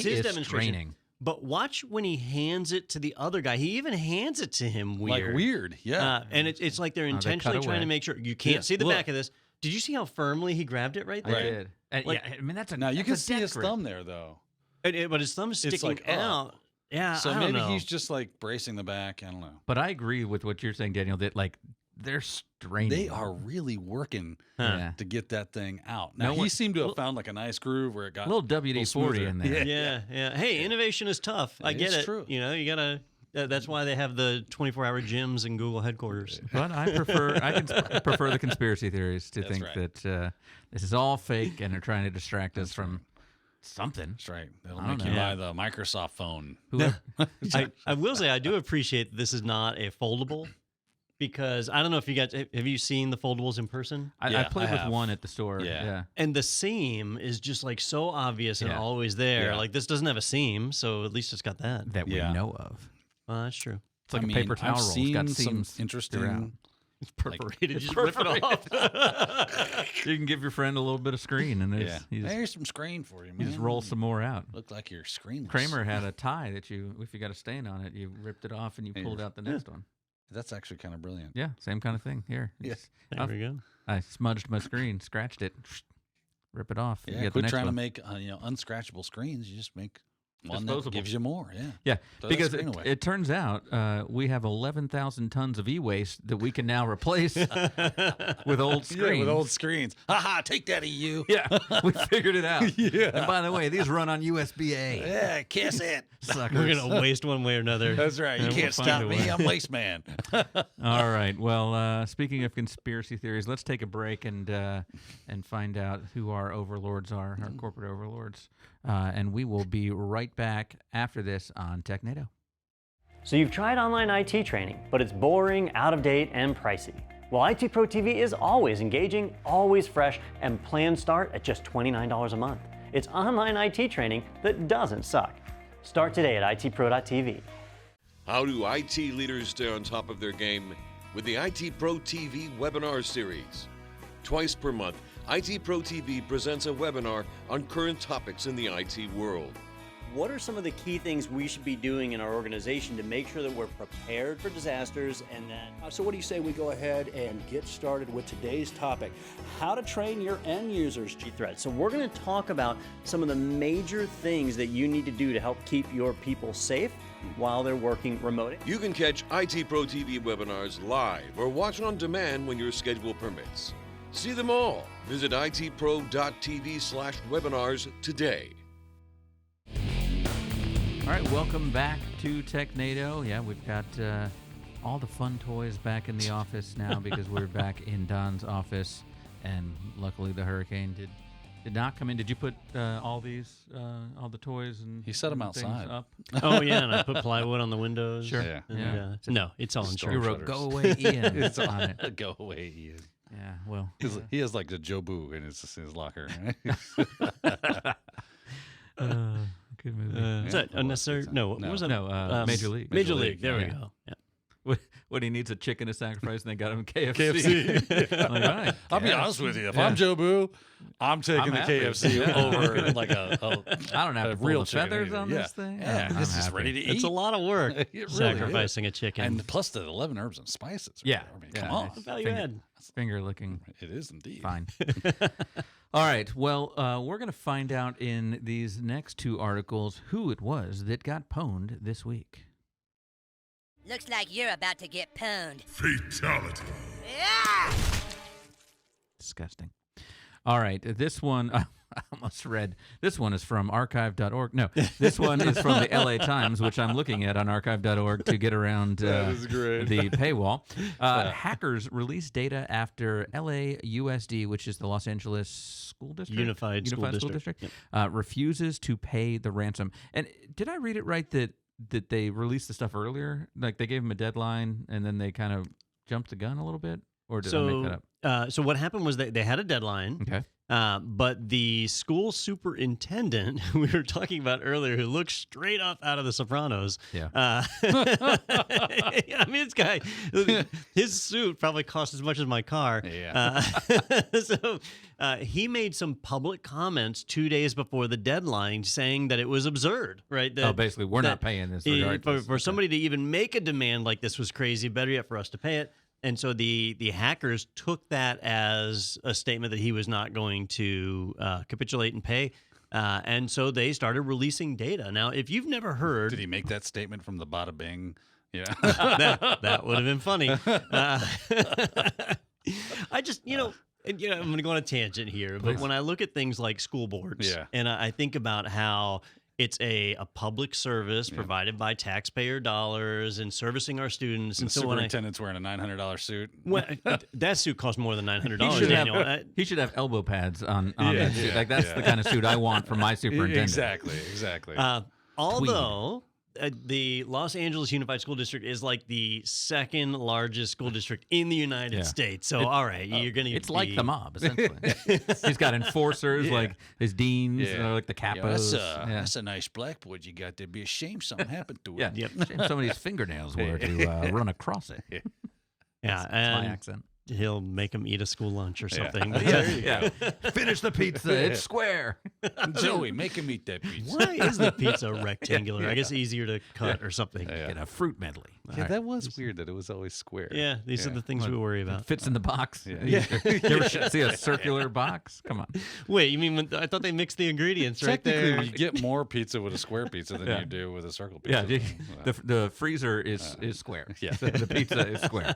his demonstration. Straining. But watch when he hands it to the other guy. He even hands it to him weird. Like weird, yeah. And it's like they're intentionally trying to make sure you can't see the back of this. Did you see how firmly he grabbed it right there? I did. And I mean, now you can see his thumb there, though. But his thumb's sticking out. Yeah, so I don't maybe know. he's just like bracing the back. I don't know. But I agree with what you're saying, Daniel, that like they're straining. They are really working to get that thing out. Now, No one- he seemed to have found like a nice groove where it got a little WD-40 smoother. in there. Yeah. Hey, innovation is tough. I get It's it. true. You know, you gotta. That's why they have the 24-hour gyms in Google headquarters. But I prefer the conspiracy theories to think that this is all fake and they're trying to distract us from something. That's right. That'll I don't make you know. buy the Microsoft phone. I will say I do appreciate this is not a foldable, because I don't know if you guys have you seen the foldables in person? I played with one at the store. Yeah. And the seam is just like so obvious and always there. Yeah. Like this doesn't have a seam, so at least it's got that. That we know of. Well, that's true. It's like a paper towel I've roll. seen It's got some seams interesting. throughout. It's perforated. Just rip it off. You can give your friend a little bit of screen, and you just, Here's some screen for you, man. you just roll some more out. Look like your screen. Kramer had a tie that if you got a stain on it, you ripped it off and you pulled out the next one. That's actually kind of brilliant. Yeah, same kind of thing. Here. There we go. I smudged my screen, scratched it, rip it off. Yeah, you get the quit next trying one. to make unscratchable screens. You just make one that Disposable. gives you more. Yeah. Yeah, Throw that because screen away. it turns out we have 11,000 tons of e-waste that we can now replace with old screens. Yeah, with old screens. Ha! Take that, EU. Yeah, we figured it out. Yeah. And by the way, these run on USB-A. Yeah, kiss it. Suckers. We're gonna waste one way or another. That's right. You And can't we'll find stop a me. way. I'm Waste Man. All right. Well, speaking of conspiracy theories, let's take a break and find out who our overlords are, our corporate overlords. And we will be right back after this on Technado. So you've tried online IT training, but it's boring, out of date, and pricey. Well, IT Pro TV is always engaging, always fresh, and plans start at just $29 a month. It's online IT training that doesn't suck. Start today at itpro.tv. How do IT leaders stay on top of their game? With the IT Pro TV webinar series. Twice per month, IT Pro TV presents a webinar on current topics in the IT world. What are some of the key things we should be doing in our organization to make sure that we're prepared for disasters and that... So what do you say we go ahead and get started with today's topic, how to train your end users. threats. So we're going to talk about some of the major things that you need to do to help keep your people safe while they're working remote. You can catch IT Pro TV webinars live or watch on demand when your schedule permits. See them all. Visit itpro.tv/webinars today. All right, welcome back to Technado. Yeah, we've got all the fun toys back in the office now because we're back in Don's office, and luckily the hurricane did not come in. Did you put all the toys and He set 'em things outside. up? Oh yeah, and I put plywood on the windows. Sure. Yeah. And, Yeah. no, it's all You insurance. wrote "Go away, Ian" It's on it. Go away, Ian. Yeah, well, He has like the Jobu in his locker. good movie. Is that unnecessary? No. What was that? No, Major League. Major Major League. League, There we yeah. go. Yeah. When he needs a chicken to sacrifice, and they got him KFC. Like, all right, I'll be honest with you. If I'm Jobu, I'm taking I'm the happy. KFC Yeah. over like I don't have a to pull real the chicken feathers either. on Yeah. this thing. Yeah, I'm this is happy. ready to eat. It's a lot of work It really sacrificing a chicken. And plus the 11 herbs and spices. Yeah. I mean, Yeah, come on. it's value finger- add. Finger looking It is indeed. fine. All right. Well, we're going to find out in these next two articles who it was that got pwned this week. Looks like you're about to get pwned. Fatality. Yeah! Disgusting. All right. This one, I almost read, this one is from archive.org. No, this one is from the LA Times, which I'm looking at on archive.org to get around that is great. the paywall. Hackers release data after LAUSD, which is the Los Angeles School District? Unified School District. Yep. Refuses to pay the ransom. And did I read it right that they released the stuff earlier? Like they gave them a deadline and then they kind of jumped the gun a little bit? Or did I make that up? So what happened was they had a deadline. Okay. But the school superintendent we were talking about earlier, who looks straight up out of The Sopranos. Yeah. I mean, this guy, his suit probably cost as much as my car. Yeah. So he made some public comments 2 days before the deadline saying that it was absurd, right? That, basically, we're not paying this regardless. For somebody to even make a demand like this was crazy. Better yet, for us to pay it. And so the hackers took that as a statement that he was not going to capitulate and pay. And so they started releasing data. Now, if you've never heard... Did he make that statement from the bada bing? Yeah. that would have been funny. I just, I'm going to go on a tangent here. But when I look at things like school boards, and I think about how... It's a public service provided by taxpayer dollars and servicing our students. And so superintendent's wearing a $900 suit. Well, that suit costs more than $900, Daniel. He should have elbow pads on that suit. Like that's the kind of suit I want for my superintendent. Exactly. Although the Los Angeles Unified School District is like the second largest school district in the United States. So, all right, you're going to It's like the mob, essentially. He's got enforcers like his deans, like the capos. That's a nice blackboard you got there. Be ashamed something happened to it. Yeah, shame somebody's fingernails were to run across it. Yeah, that's my accent. He'll make them eat a school lunch or something. Finish the pizza. It's square. Joey, make him eat that pizza. Why is the pizza rectangular? I guess easier to cut or something. Get a fruit medley. Yeah, that was weird that it was always square. Yeah, these are the things we worry about. It fits in the box. You ever see a circular box? Come on. Wait, you mean I thought they mixed the ingredients right there? You get more pizza with a square pizza than you do with a circle pizza. Yeah, the freezer is square. Yeah, the pizza is square.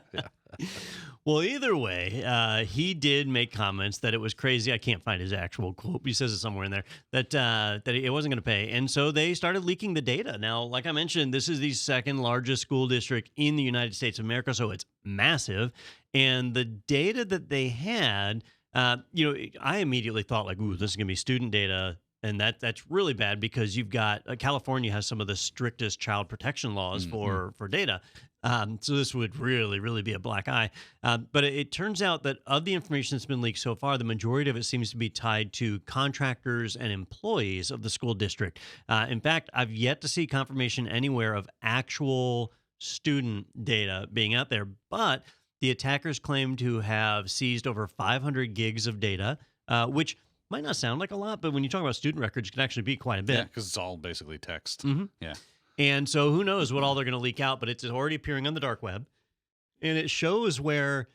Well, either way, he did make comments that it was crazy. I can't find his actual quote. He says it somewhere in there that it wasn't going to pay. And so they started leaking the data. Now, like I mentioned, this is the second largest school district in the United States of America, so it's massive. And the data that they had, I immediately thought like, ooh, this is going to be student data. And that's really bad because you've got California has some of the strictest child protection laws for data. So this would really, really be a black eye. But it turns out that of the information that's been leaked so far, the majority of it seems to be tied to contractors and employees of the school district. In fact, I've yet to see confirmation anywhere of actual student data being out there. But the attackers claim to have seized over 500 gigs of data, which might not sound like a lot, but when you talk about student records, it can actually be quite a bit. Yeah, because it's all basically text. Mm-hmm. Yeah. And so who knows what all they're going to leak out, but it's already appearing on the dark web. And it shows where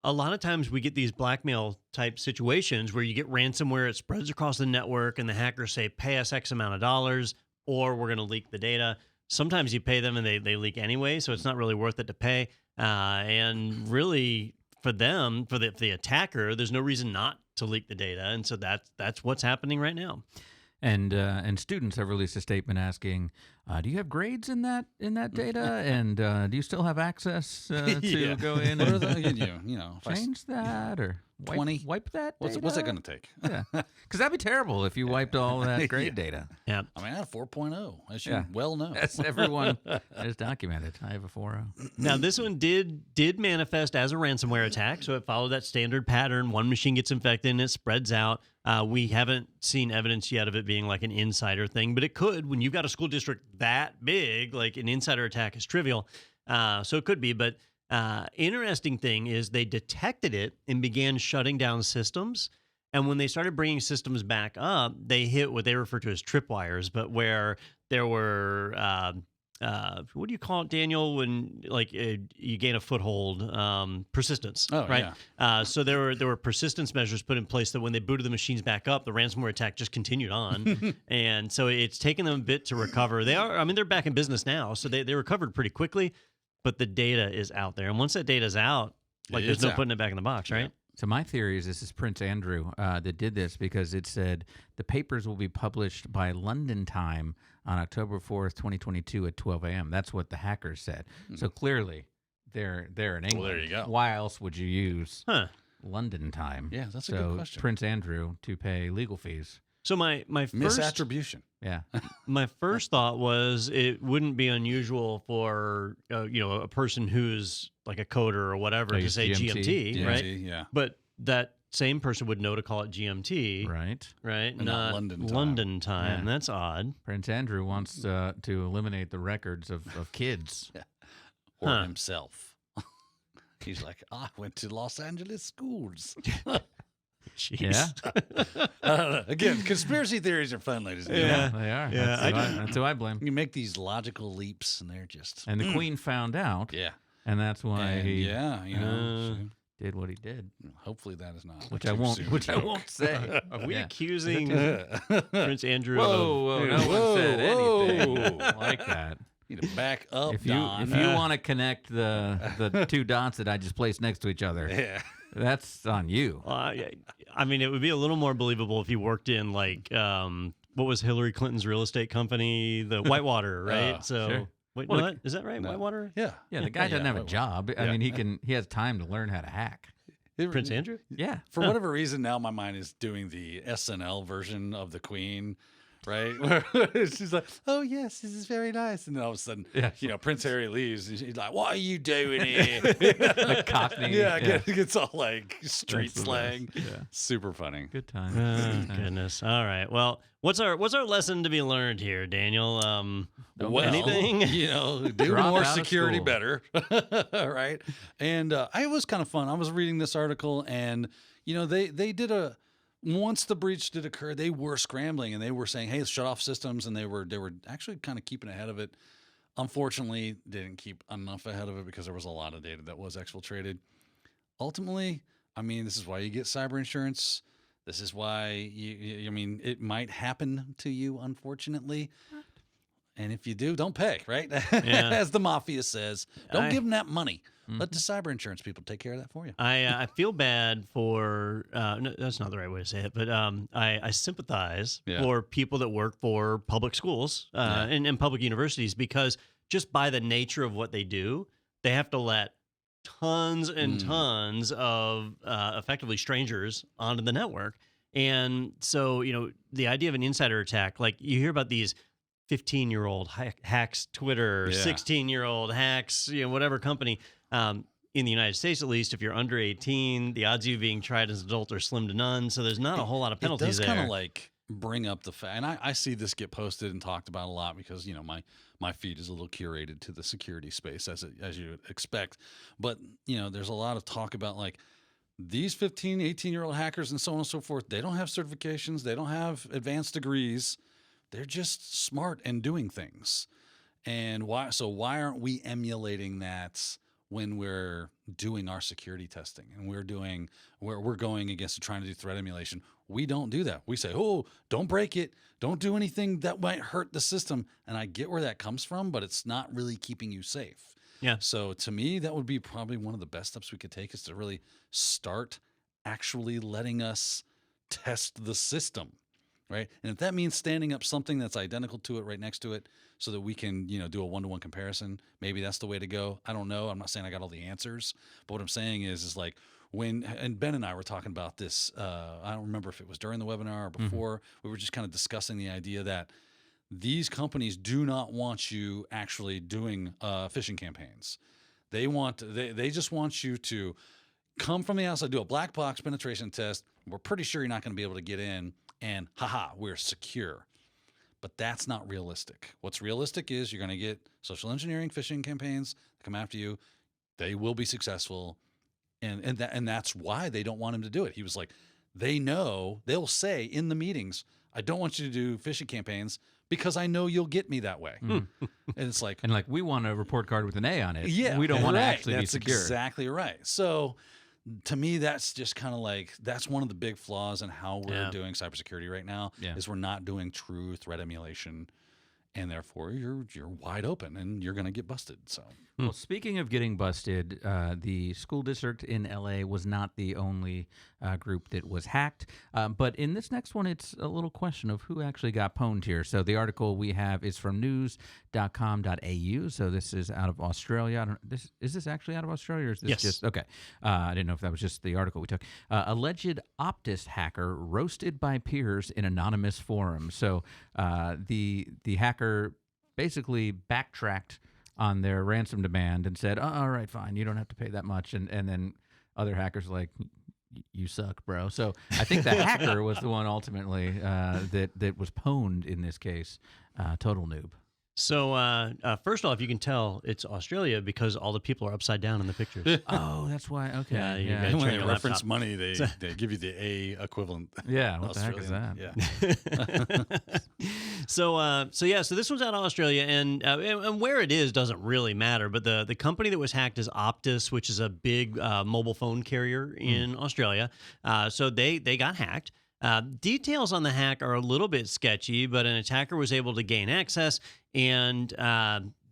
a lot of times we get these blackmail type situations where you get ransomware, it spreads across the network, and the hackers say, pay us X amount of dollars, or we're going to leak the data. Sometimes you pay them and they leak anyway, so it's not really worth it to pay. And really, for them, for the attacker, there's no reason not to leak the data. And so that's what's happening right now. And students have released a statement asking, do you have grades in that data? And do you still have access to go in and change that or wipe that data? What's that going to take? Yeah, because that'd be terrible if you wiped all that grade data. Yeah, I mean, I had a 4.0, as you well know. That's everyone is documented. I have a 4.0. Now, this one did manifest as a ransomware attack, so it followed that standard pattern. One machine gets infected and it spreads out. We haven't seen evidence yet of it being like an insider thing, but it could. When you've got a school district that big, like an insider attack is trivial. So it could be, but interesting thing is they detected it and began shutting down systems. And when they started bringing systems back up, they hit what they refer to as tripwires, but where there were what do you call it, Daniel, when like you gain a foothold? Persistence. Oh, right. yeah. So there were persistence measures put in place that when they booted the machines back up, the ransomware attack just continued on, and so it's taken them a bit to recover. They're back in business now, so they recovered pretty quickly, but the data is out there, and once that data is out, like there's no putting it back in the box, right? So my theory is this is Prince Andrew that did this because it said the papers will be published by London time on October 4th, 2022 at 12 a.m. That's what the hackers said. So clearly they're in England. Well, there you go. Why else would you use London time? Yeah, that's a good question. Prince Andrew to pay legal fees. So my first misattribution. Yeah. My first thought was it wouldn't be unusual for a person who's like a coder or whatever to say GMT, right? Yeah. But that same person would know to call it GMT, Right. right? And not London time. London time. Yeah. That's odd. Prince Andrew wants to eliminate the records of kids. Or himself. He's like, I went to Los Angeles schools. Jeez. Yeah. Again, conspiracy theories are fun, ladies and Yeah, gentlemen. they are. Yeah, That's who I blame. You make these logical leaps, and they're just And the Queen found out, yeah, and that's why and he she- did what he did, hopefully that is not which too I won't. soon. Which I won't say. Are we Yeah. accusing Prince Andrew Whoa, of... no one said anything whoa. like that. You need to back up, If you Don. want to connect the two dots that I just placed next to each other, Yeah. that's on you. I mean, it would be a little more believable if you worked in like what was Hillary Clinton's real estate company, the Whitewater, right? Sure. Wait, Well, no, is that right? no. Whitewater? Yeah. Yeah, the guy doesn't have a job. I Yeah. mean, he has time to learn how to hack. Prince Andrew? Yeah. For whatever reason, now my mind is doing the SNL version of the Queen, right? Where she's like, "Oh yes, this is very nice," and then all of a sudden, Prince Harry leaves, and she's like, "What are you doing here?" Like Cockney. Yeah, it gets all like street That's the slang. best. Yeah. Super funny. Good time. Oh, goodness. All right. Well, what's our lesson to be learned here, Daniel? Well, anything? do Drop more out of security school. better, right? And it was kind of fun. I was reading this article, and they did once the breach did occur, they were scrambling and they were saying, "Hey, let's shut off systems," and they were actually kind of keeping ahead of it. Unfortunately, they didn't keep enough ahead of it because there was a lot of data that was exfiltrated. Ultimately, I mean, this is why you get cyber insurance. This is why it might happen to you, unfortunately. And if you do, don't pay, right? Yeah. As the mafia says, don't give them that money. Let the cyber insurance people take care of that for you. I feel bad for no, that's not the right way to say it, but I sympathize for people that work for public schools and public universities, because just by the nature of what they do, they have to let tons and tons of effectively strangers onto the network. And so, the idea of an insider attack, like you hear about these 15-year-old hacks Twitter, 16-year-old hacks, whatever company. In the United States, at least, if you're under 18, the odds of you being tried as an adult are slim to none. So there's not a whole lot of penalties there. It does kind of like bring up the fact, and I see this get posted and talked about a lot because my feed is a little curated to the security space as you would expect. But there's a lot of talk about like these 15, 18-year-old hackers and so on and so forth. They don't have certifications. They don't have advanced degrees. They're just smart and doing things. And why aren't we emulating that when we're doing our security testing and we're going against trying to do threat emulation? We don't do that. We say, "Oh, don't break it. Don't do anything that might hurt the system." And I get where that comes from, but it's not really keeping you safe. Yeah. So to me, that would be probably one of the best steps we could take, is to really start actually letting us test the system. Right. And if that means standing up something that's identical to it right next to it so that we can, do a one-to-one comparison, maybe that's the way to go. I don't know. I'm not saying I got all the answers, but what I'm saying is like and Ben and I were talking about this. I don't remember if it was during the webinar or before. We were just kind of discussing the idea that these companies do not want you actually doing phishing campaigns. They just want you to come from the outside, do a black box penetration test. We're pretty sure you're not going to be able to get in. And we're secure. But that's not realistic. What's realistic is you're going to get social engineering phishing campaigns that come after you. They will be successful. And that's why they don't want him to do it. He was like, they know, they'll say in the meetings, I don't want you to do phishing campaigns because I know you'll get me that way. And it's like, and like, we want a report card with an A on it. Yeah, we don't want to actually be that's secure. Exactly right. So to me, that's just kind of like, that's one of the big flaws in how we're doing cybersecurity right now is we're not doing true threat emulation. And therefore, you're wide open, and you're going to get busted. So, well, speaking of getting busted, the school district in LA was not the only group that was hacked. But in this next one, it's a little question of who actually got pwned here. So the article we have is from news.com.au. So this is out of Australia. Is this actually out of Australia, or is this just okay? I didn't know if that was just the article we took. Alleged Optus hacker roasted by peers in anonymous forum. So the hacker basically backtracked on their ransom demand and said, "Oh, all right, fine, you don't have to pay that much." And then other hackers were like, "You suck, bro." So I think the hacker was the one ultimately that was pwned in this case. Total noob. So first off, you can tell it's Australia because all the people are upside down in the pictures. Oh, that's why. Okay. Yeah, when they reference money, they give you the A equivalent. Yeah, what the heck is that? Yeah. So this one's out of Australia, and where it is doesn't really matter. But the company that was hacked is Optus, which is a big mobile phone carrier in Australia. So they got hacked. Details on the hack are a little bit sketchy, but an attacker was able to gain access and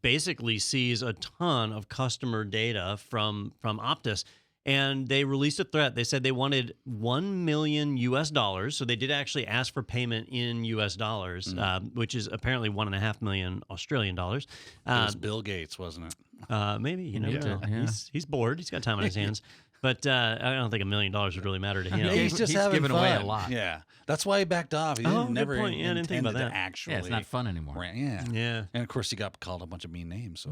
basically seize a ton of customer data from Optus. And they released a threat. They said they wanted $1 million US. So they did actually ask for payment in US dollars, which is apparently $1.5 million Australian dollars. It was Bill Gates, wasn't it? Maybe, you know, he's bored. He's got time on his hands. But I don't think $1 million would really matter to him. He's just he's giving away a lot. Yeah, that's why he backed off. He didn't never good point. Yeah, I didn't think about that. Actually, Yeah, it's not fun anymore. Yeah. And of course, he got called a bunch of mean names, so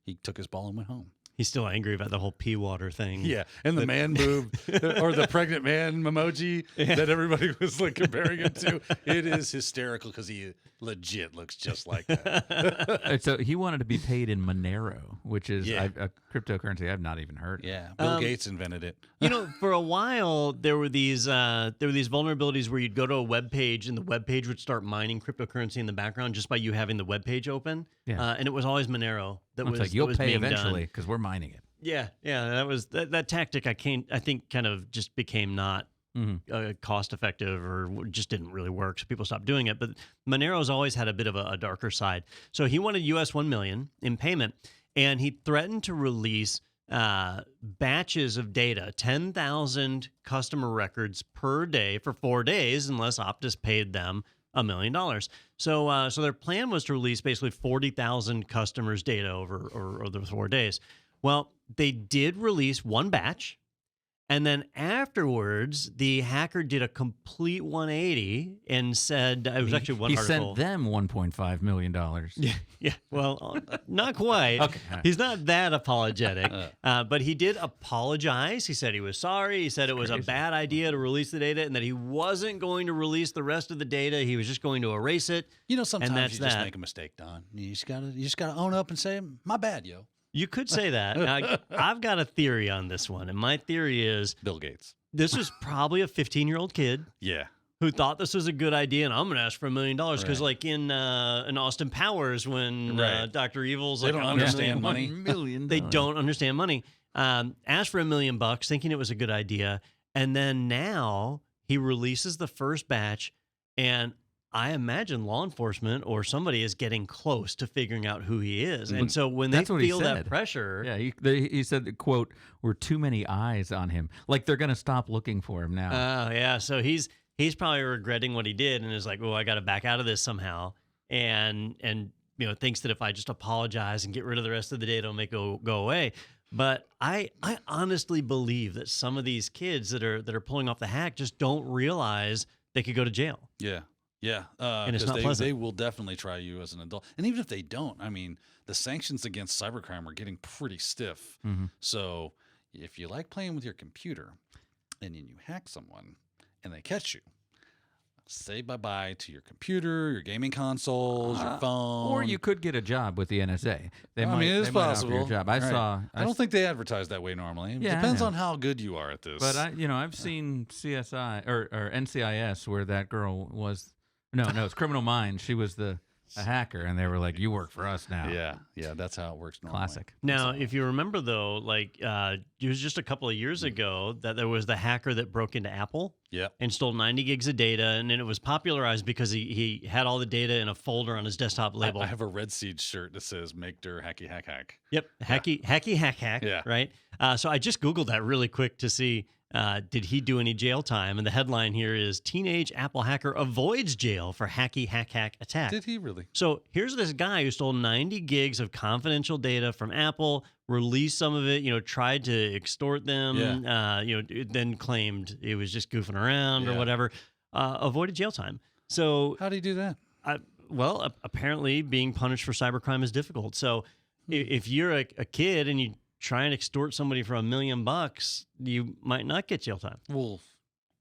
he took his ball and went home. He's still angry about the whole pee water thing. Yeah, and the man boob or the pregnant man emoji that everybody was like comparing him to. It is hysterical because he legit looks just like that. So he wanted to be paid in Monero, which is a cryptocurrency I've not even heard of. Yeah, Bill Gates invented it. You know, for a while there were these vulnerabilities where you'd go to a web page and the web page would start mining cryptocurrency in the background just by you having the web page open. Yeah. And it was always Monero that was like, you'll that was pay being eventually done. because we're mining it. Yeah, that was that tactic. I think kind of just became not cost effective or just didn't really work. So people stopped doing it. But Monero's always had a bit of a darker side. So he wanted US $1 million in payment, and he threatened to release batches of data, 10,000 customer records per day for 4 days, unless Optus paid them $1 million. So their plan was to release basically 40,000 customers' data over the 4 days. Well, they did release one batch, and then afterwards, the hacker did a complete 180 and said it was actually one article. He sent them $1.5 million. Yeah. Well, not quite. Okay. He's not that apologetic, but he did apologize. He said he was sorry. He said it was a bad idea to release the data and that he wasn't going to release the rest of the data. He was just going to erase it. You know, sometimes you just make a mistake, Don. You just gotta own up and say, "My bad, yo." You could say that. I've got a theory on this one, and my theory is Bill Gates. This was probably a 15-year-old kid. Yeah. Who thought this was a good idea, and I'm going to ask for $1 million because, like in Austin Powers, when Dr. Evil's they like, don't understand money. They don't understand money. Asked for $1 million, thinking it was a good idea, and then now he releases the first batch, and I imagine law enforcement or somebody is getting close to figuring out who he is. And so when they feel that pressure... Yeah, he said, quote, "We're too many eyes on him." Like they're going to stop looking for him now. Oh, yeah. So he's probably regretting what he did and is like, "Oh, I got to back out of this somehow." And you know, thinks that if I just apologize and get rid of the rest of the data, it'll make it go away. But I honestly believe that some of these kids that are pulling off the hack just don't realize they could go to jail. Yeah. Yeah, and it's not pleasant. They will definitely try you as an adult. And even if they don't, I mean, the sanctions against cybercrime are getting pretty stiff. So if you like playing with your computer and then you hack someone and they catch you, say bye-bye to your computer, your gaming consoles, your phone. Or you could get a job with the NSA. It is possible. Offer you a job. I don't think they advertise that way normally. It depends on how good you are at this. But I've seen CSI or NCIS where that girl was... No, it's Criminal Minds. She was a hacker, and they were like, "You work for us now." Yeah, that's how it works normally. Classic. Now, if you remember, though, like it was just a couple of years ago that there was the hacker that broke into Apple and stole 90 gigs of data, and then it was popularized because he had all the data in a folder on his desktop label. I have a Red Seed shirt that says "Make Dir Hacky Hack Hack." Yep, hacky hack. Yeah. Right. So I just Googled that really quick to see did he do any jail time, and the headline here is "Teenage Apple Hacker Avoids Jail for Hacky Hack Attack." Did he really? So here's this guy who stole 90 gigs of confidential data from Apple, released some of it, tried to extort them, then claimed it was just goofing around or whatever, avoided jail time. So how do you do that? Well, apparently being punished for cybercrime is difficult. So if you're a kid and you try and extort somebody for $1 million, you might not get jail time. Well,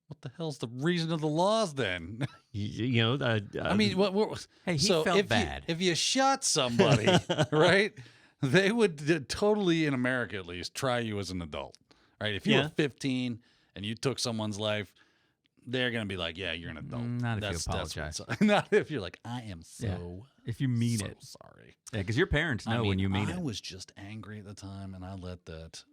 what the hell's the reason of the laws then? I mean, what hey, he felt bad. If you shot somebody, right, they would totally, in America at least, try you as an adult, right? If you were 15 and you took someone's life, they're going to be like, yeah, you're an adult. Not if you apologize. Not if you're like, I am so if you mean it. Sorry. Yeah, because your parents know when you mean it. I was just angry at the time, and I let that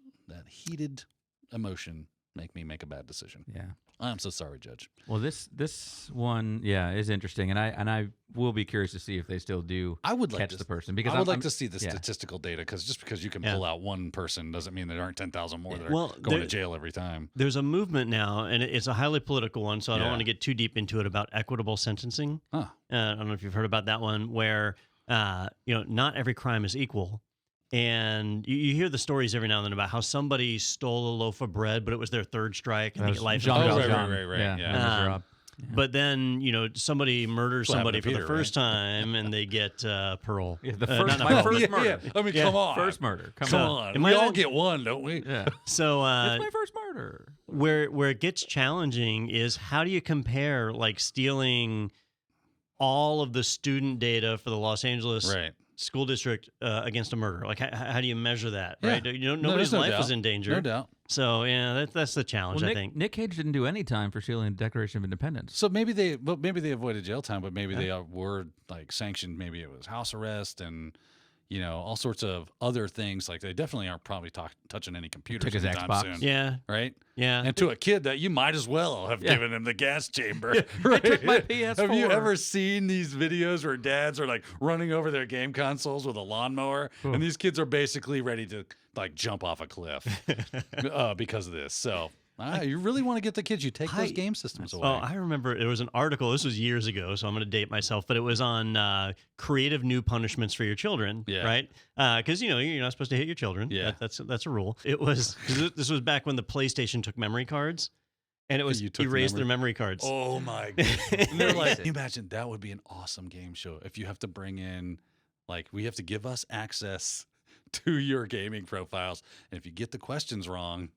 heated emotion make me make a bad decision. Yeah. I'm so sorry, Judge. Well, this one, is interesting, and I will be curious to see if they still do. I would catch the person because I would like to see the statistical data, because just because you can pull out one person doesn't mean there aren't 10,000 more that are going to jail every time. There's a movement now, and it's a highly political one, so I don't want to get too deep into it, about equitable sentencing. Huh. I don't know if you've heard about that one, where not every crime is equal. And you hear the stories every now and then about how somebody stole a loaf of bread, but it was their third strike, and they get life in prison. Right. Yeah. But then, somebody murders somebody for the first time, and they get parole. Yeah, the first murder. Yeah. I mean, come on. First murder. Come on. We all get one, don't we? Yeah. So it's my first murder. Where it gets challenging is, how do you compare, like, stealing all of the student data for the Los Angeles school district against a murder? Like, how do you measure that? Right? Nobody's life is in danger. No doubt. So that's the challenge. I think Nick Cage didn't do any time for stealing the Declaration of Independence. So maybe they avoided jail time, but maybe they were like sanctioned. Maybe it was house arrest and all sorts of other things. Like, they definitely aren't probably touching any computers his anytime Xbox. soon. Yeah. Right. Yeah. And to a kid, that you might as well have given him the gas chamber. Right? I took my PS4. Have you ever seen these videos where dads are like running over their game consoles with a lawnmower, and these kids are basically ready to like jump off a cliff because of this? So. You really want to get the kids, you take those game systems away. Oh, I remember there was an article, this was years ago, so I'm going to date myself, but it was on creative new punishments for your children, right? Because, you're not supposed to hit your children. Yeah. That's a rule. It was, this was back when the PlayStation took memory cards, and it was erase their memory cards. Oh, my God. And they're like, can you imagine, that would be an awesome game show if you have to bring in, like, we have to give us access to your gaming profiles, and if you get the questions wrong,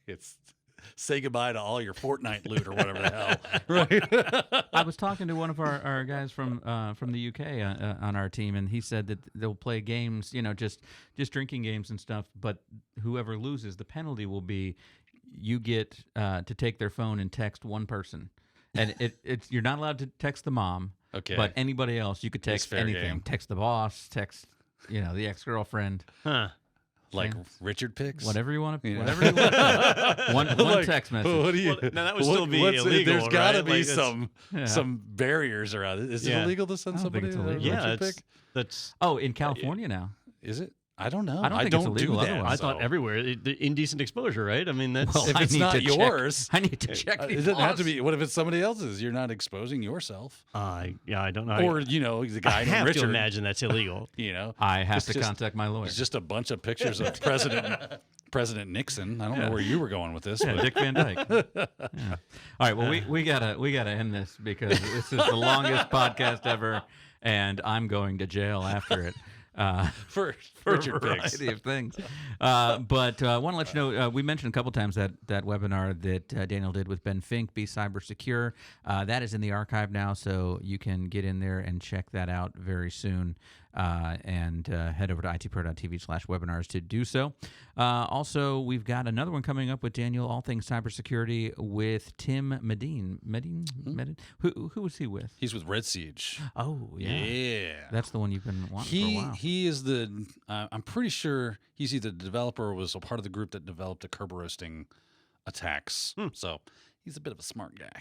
it's... say goodbye to all your Fortnite loot or whatever the hell, right? I was talking to one of our guys from the UK on our team, and he said that they'll play games, just drinking games and stuff, but whoever loses, the penalty will be you get to take their phone and text one person. And it's you're not allowed to text the mom, but anybody else, you could text anything. Game. Text the boss, text, the ex-girlfriend. Huh. Like Richard picks? Whatever you want to. Whatever you want. One text message. What do you? Well, now that would still be illegal. There's got to be like some barriers around it. Is it illegal to send somebody a Richard pick? That's in California now. Is it? I don't know. I don't think it's illegal do that. otherwise. I thought everywhere. The indesent exposure, right? I mean, that's if it's not yours. I need to check. It doesn't have to be. What if it's somebody else's? You're not exposing yourself. I don't know. Or the guy named Richard. I have to imagine that's illegal. I have to contact my lawyer. It's just a bunch of pictures of President Nixon. I don't know where you were going with this. Yeah, but. Dick Van Dyke. Yeah. All right. Well, we gotta end this because this is the longest podcast ever, and I'm going to jail after it. For Richard a variety of things. But I want to let you know, we mentioned a couple times that webinar that Daniel did with Ben Fink, Be Cyber Secure. That is in the archive now, so you can get in there and check that out very soon. and head over to itpro.tv/webinars to do so. Also, we've got another one coming up with Daniel, all things cybersecurity, with Tim Medine. Medine? Who was he with? He's with Red Siege. Oh, yeah. Yeah. That's the one you've been wanting for a while. He is the, I'm pretty sure he's either the developer or was a part of the group that developed the curb roasting attacks. So he's a bit of a smart guy.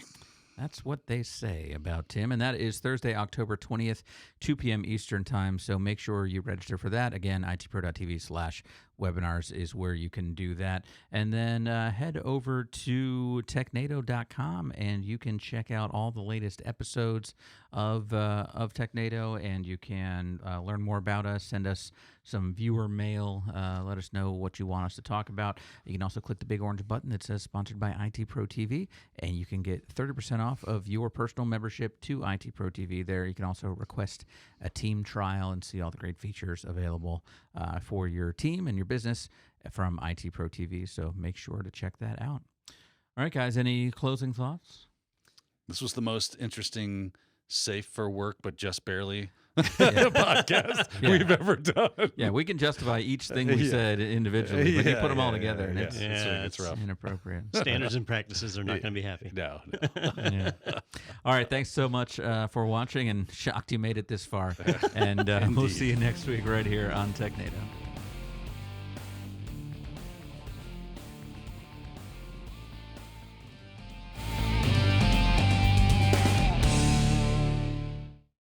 That's what they say about Tim, and that is Thursday, October 20th, 2 p.m. Eastern Time, so make sure you register for that. Again, itpro.tv/webinars is where you can do that. And then head over to technado.com, and you can check out all the latest episodes of Technado, and you can learn more about us, send us some viewer mail, let us know what you want us to talk about. You can also click the big orange button that says sponsored by IT Pro TV, and you can get 30% off of your personal membership to IT Pro TV there. You can also request a team trial and see all the great features available for your team and your business from IT Pro TV, so make sure to check that out. All right, guys, any closing thoughts? This was the most interesting safe for work, but just barely podcast we've ever done. Yeah, we can justify each thing we said individually, but you put them all together, and it's rough. Inappropriate. Standards and practices are not going to be happy. No. All right, thanks so much for watching, and shocked you made it this far. And we'll see you next week right here on Technado.